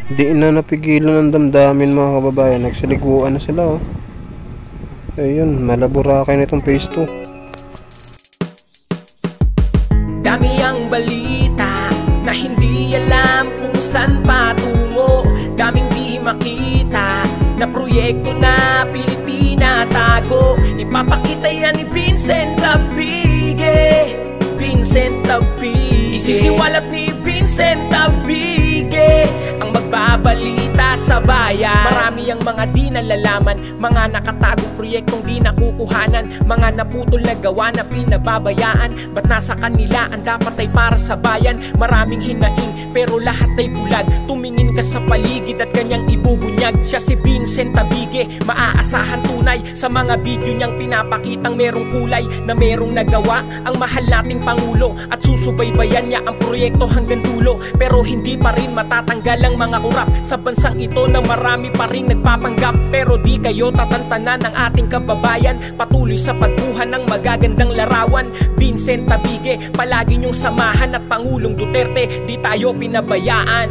Di na napigilan ng damdamin mga kababayan. Nagsaliguan na sila oh. Ayun, malaburakay na itong phase 2. Dami ang balita na hindi alam kung saan patungo. Daming di makita na proyekto na Pilipina tago. Ipapakita yan ni Vincent Abige. Vincent Abige. Isisiwalat ni Vincent Abige ang magbabalita sa bayan. Marami ang mga di nalalaman, mga nakatagong proyektong di nakukuhanan, mga naputol na gawa na pinababayaan. Ba't nasa kanila ang dapat ay para sa bayan? Maraming hinaing pero lahat ay bulag. Tumingin ka sa paligid at kanyang ibubunyag. Siya si Vincent Abige, maaasahan tunay sa mga video niyang pinapakitang merong kulay, na merong nagawa ang mahal nating Pangulo. At susubaybayan niya ang proyekto hanggang dulo. Pero hindi pa rin matatanggal ang mga kurap sa bansang ito na marami pa rin nagpapanggap. Pero di kayo tatantanan ng ating kababayan, patuloy sa pagkuha ng magagandang larawan. Vincent Abige, palagi niyong samahan, at Pangulong Duterte, di tayo pinabayaan.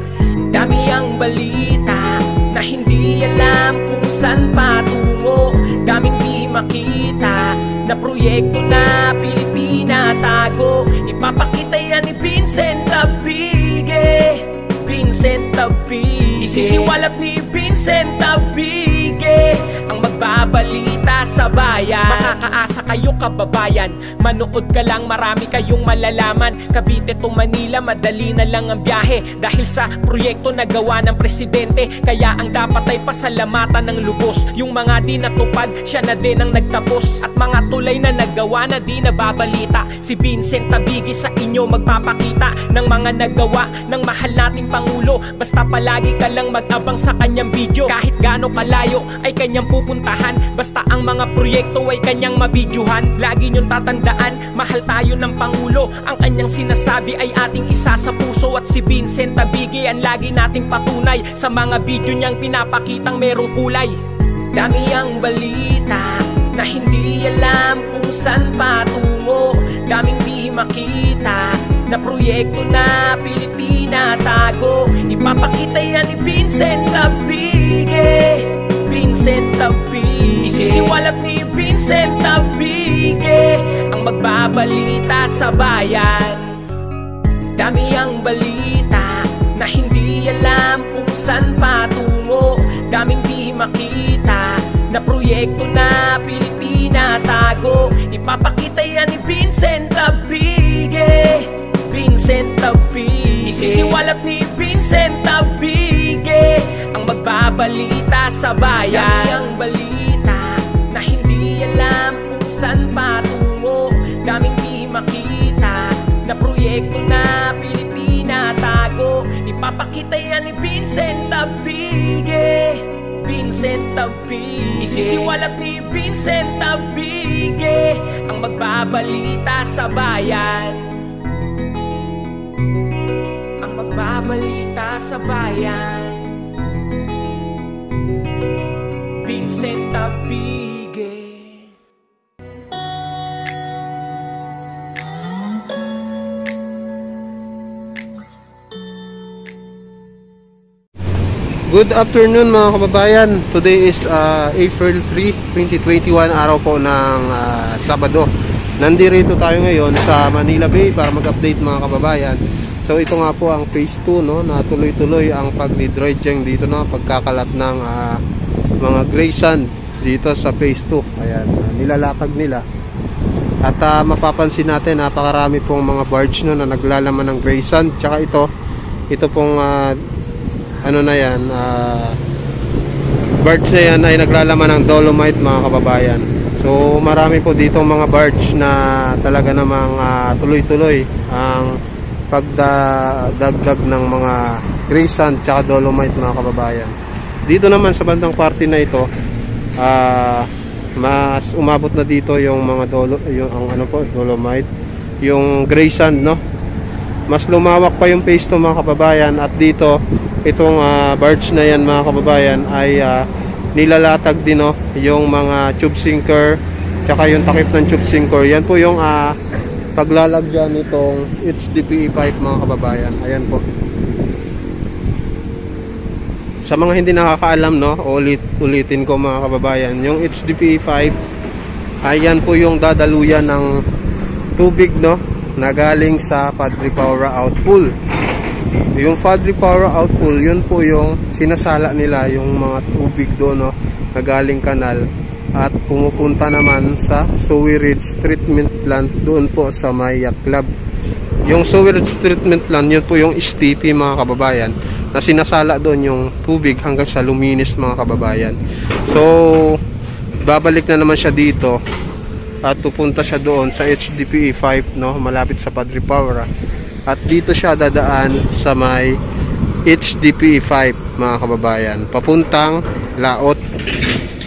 Dami ang balita na hindi alam kung saan patungo. Daming di makita na proyekto na Pilipina tago. Ipapakita yan ni Vincent Abige. Vincent Abige. Isisiwalat ni Vincent Abige ang magbabalita sa bayan. Makakaasa kayo kababayan, manood ka lang, marami kayong malalaman. Cavite to Manila, madali na lang ang biyahe dahil sa proyekto na gawa ng presidente. Kaya ang dapat ay pasalamatan ng lubos. Yung mga di natupad, siya na din ang nagtapos. At mga tulay na nagawa na di nababalita, si Vincent Abige sa inyo magpapakita ng mga nagawa ng mahal nating Pangulo. Basta palagi ka lang mag-abang sa kanyang video. Kahit gaano kalayo ay kanyang pupuntahan, basta ang mga proyekto ay kanyang mabidyuhan. Lagi niyong tatandaan, mahal tayo ng Pangulo. Ang kanyang sinasabi ay ating isa sa puso. At si Vincent Abige ang lagi nating patunay sa mga video niyang pinapakitang merong kulay. Dami ang balita na hindi alam kung saan patungo. Daming di makita na proyekto na Pilipina tago. Ipapakita yan ni Vincent Abige. Vincent Abige. Isisiwalat ni Vincent Abige ang magbabalita sa bayan. Dami ang balita na hindi alam kung saan patungo. Daming di makita na proyekto na Pilipina tago. Ipapakita yan ni Vincent Abige. Vincent Abige. Isisiwalat ni Vincent Abige ang magbabalita sa bayan. Dami ang balita na hindi alam kung saan patungo. Daming di makita na proyekto na Pilipina tago. Ipapakita yan ni Vincent Abige. Vincent Abige. Isisiwalat ni Vincent Abige ang magbabalita sa bayan. Ang magbabalita sa bayan. Vincent Abige. Good afternoon mga kababayan. Today is April 3, 2021, araw po ng Sabado. Nandito tayo ngayon sa Manila Bay para mag-update mga kababayan. So ito nga po ang phase 2, no, na tuloy-tuloy ang pag-dredging dito, no, pagkakalat ng mga gray sand dito sa phase 2. Ayan, nilalatag nila. At mapapansin natin, napakarami pong mga barge, no, na naglalaman ng gray sand. Tsaka ito pong ano na yan, barge na yan ay naglalaman ng dolomite mga kababayan. So marami po dito mga barge na talaga namang tuloy-tuloy ang pagdagdag ng mga gray sand tsaka dolomite mga kababayan. Dito naman sa bandang parte na ito, mas umabot na dito yung mga dolomite, yung gray sand, no. Mas lumawak pa yung phase 2 mga kababayan. At dito itong barge na yan mga kababayan ay nilalatag din, no, yung mga tube sinker tsaka yung takip ng tube sinker. Yan po yung paglalagyan nitong HDPE pipe mga kababayan. Ayan po. Sa mga hindi nakakaalam, no, ulitin ko mga kababayan, yung HDPE 5, ayan po yung dadaluyan ng tubig, no, na galing sa Padre Paura outpool. Yung Padre Paura outpool, yun po yung sinasala nila yung mga tubig doon, no, na galing kanal at pumupunta naman sa sewerage treatment plant doon po sa may Club. Yung sewerage treatment plant, yun po yung STP mga kababayan, na sinasala doon yung tubig hanggang sa Luminis mga kababayan. So babalik na naman siya dito at pupunta siya doon sa HDPE 5, no, malapit sa Padre Paura, at dito siya dadaan sa may HDPE 5 mga kababayan, papuntang Laot.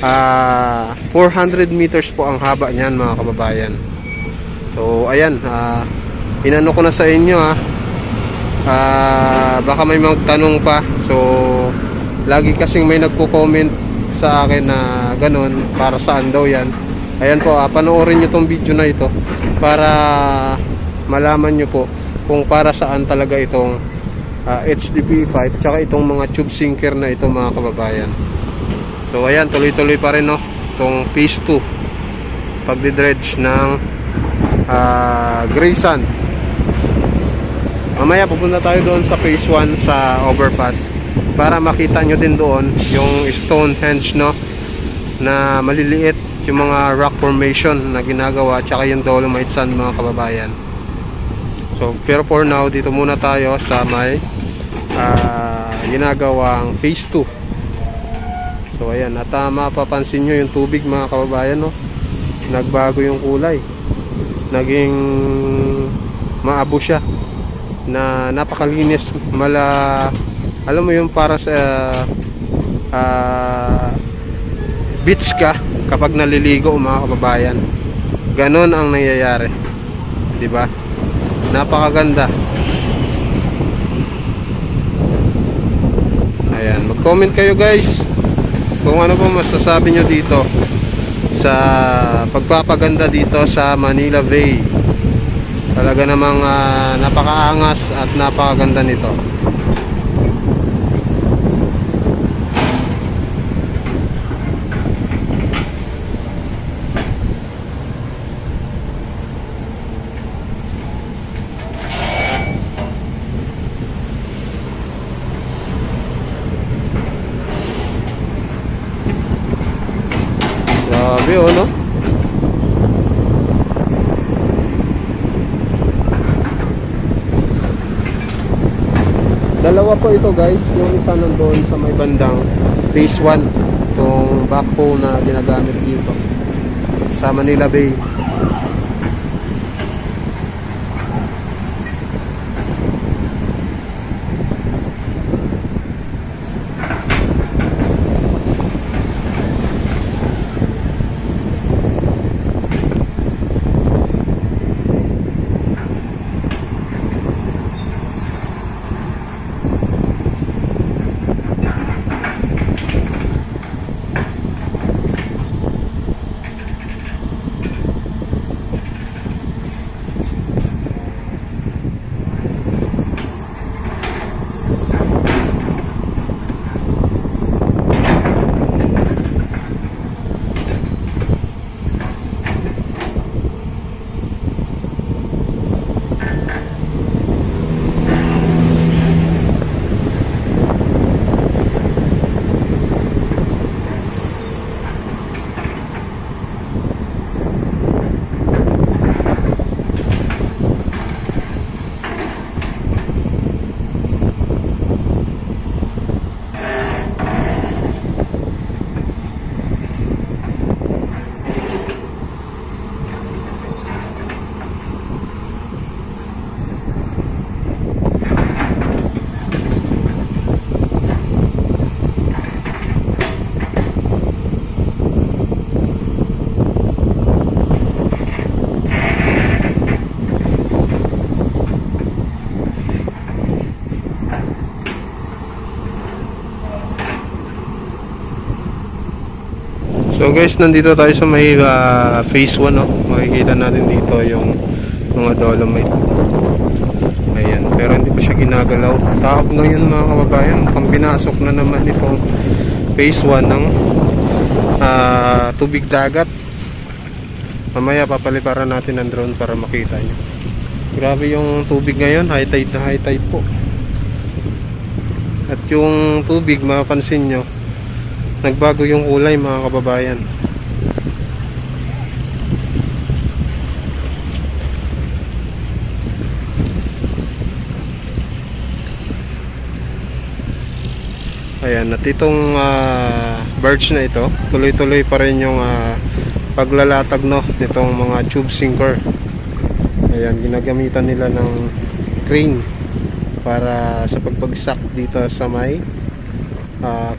400 meters po ang haba niyan mga kababayan. So ayan, inano ko na sa inyo, baka may magtanong pa. So lagi kasing may nagko-comment sa akin na ganun, para saan daw yan. Ayan po, panoorin nyo tong video na ito para malaman nyo po kung para saan talaga itong HDPE 5 tsaka itong mga tube sinker na ito mga kababayan. So ayan, tuloy-tuloy pa rin, no, itong phase 2 pagdidredge ng gray sand. Mamaya pupunta tayo doon sa phase 1 sa overpass para makita nyo din doon yung Stonehenge, no, na maliliit, yung mga rock formation na ginagawa, tsaka yung dolomite sand mga kababayan. So pero for now, dito muna tayo sa may ginagawang phase 2. So ayan, at mapapansin nyo yung tubig mga kababayan, no, nagbago yung kulay, naging maabo siya, na napakalinis, alam mo yung para sa beach ka kapag naliligo mga kababayan, ganon ang nangyayari, di ba? Napakaganda. Ayan, mag-comment kayo guys kung ano po masasabi nyo dito sa pagpapaganda dito sa Manila Bay. Talaga namang napakaangas at napakaganda nito. Grabe, oh, no? Dalawa po ito guys, yung isa nandoon sa may bandang phase 1, itong backhoe na ginagamit dito sa Manila Bay. So guys, nandito tayo sa may phase 1, no? Makikita natin dito yung mga dolomite. Ayan. Ayan, pero hindi pa siya ginagalaw. Taob ngayon mga kababayan, mukhang pinasok na naman itong phase 1 ng tubig dagat. Mamaya papaliparan natin ng drone para makita nyo. Grabe yung tubig ngayon, high tide na high tide po. At yung tubig, mapapansin nyo, nagbago yung kulay mga kababayan. Ayan, at itong barge na ito, tuloy-tuloy pa rin yung paglalatag, no, nitong mga tube sinker. Ayan, ginagamitan nila ng crane para sa pagbagsak dito sa may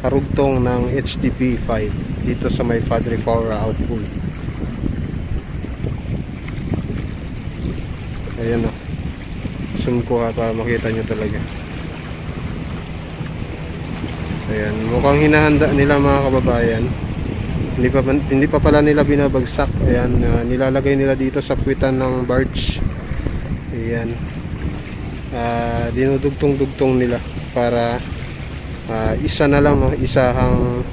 karugtong ng HDP 5 dito sa may Padre Cora outpool. Ayan, no, zoom ko para makita nyo talaga. Ayan, mukhang hinahanda nila mga kababayan. Hindi pa pala nila binabagsak. Ayan, nilalagay nila dito sa puwitan ng barge. Ayan, dinudugtong-dugtong nila para isa na lang, isahang,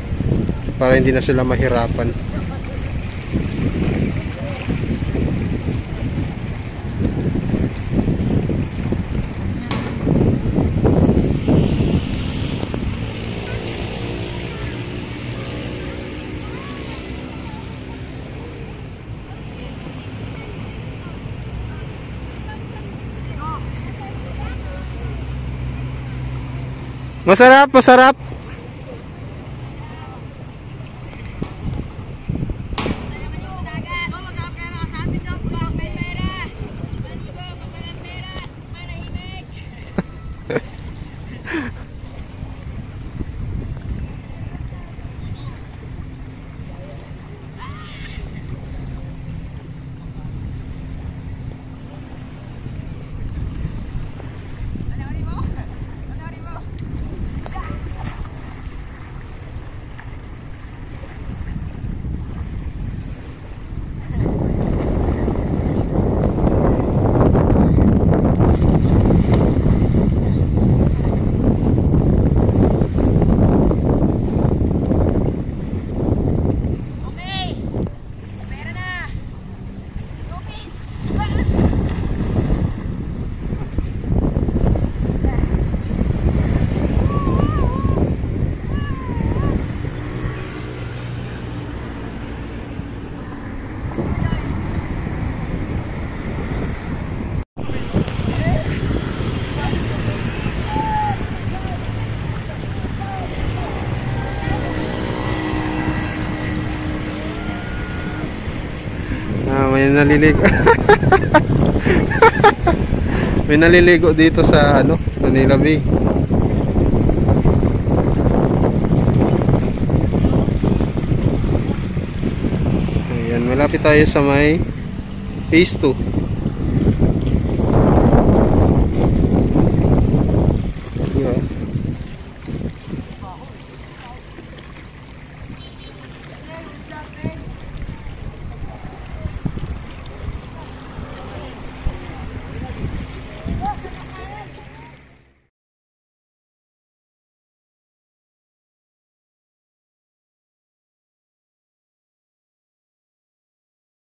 para hindi na sila mahirapan. Masarap, masarap. May naliligo. May naliligo dito sa Manila Bay. Ayan, malapit tayo sa may phase 2.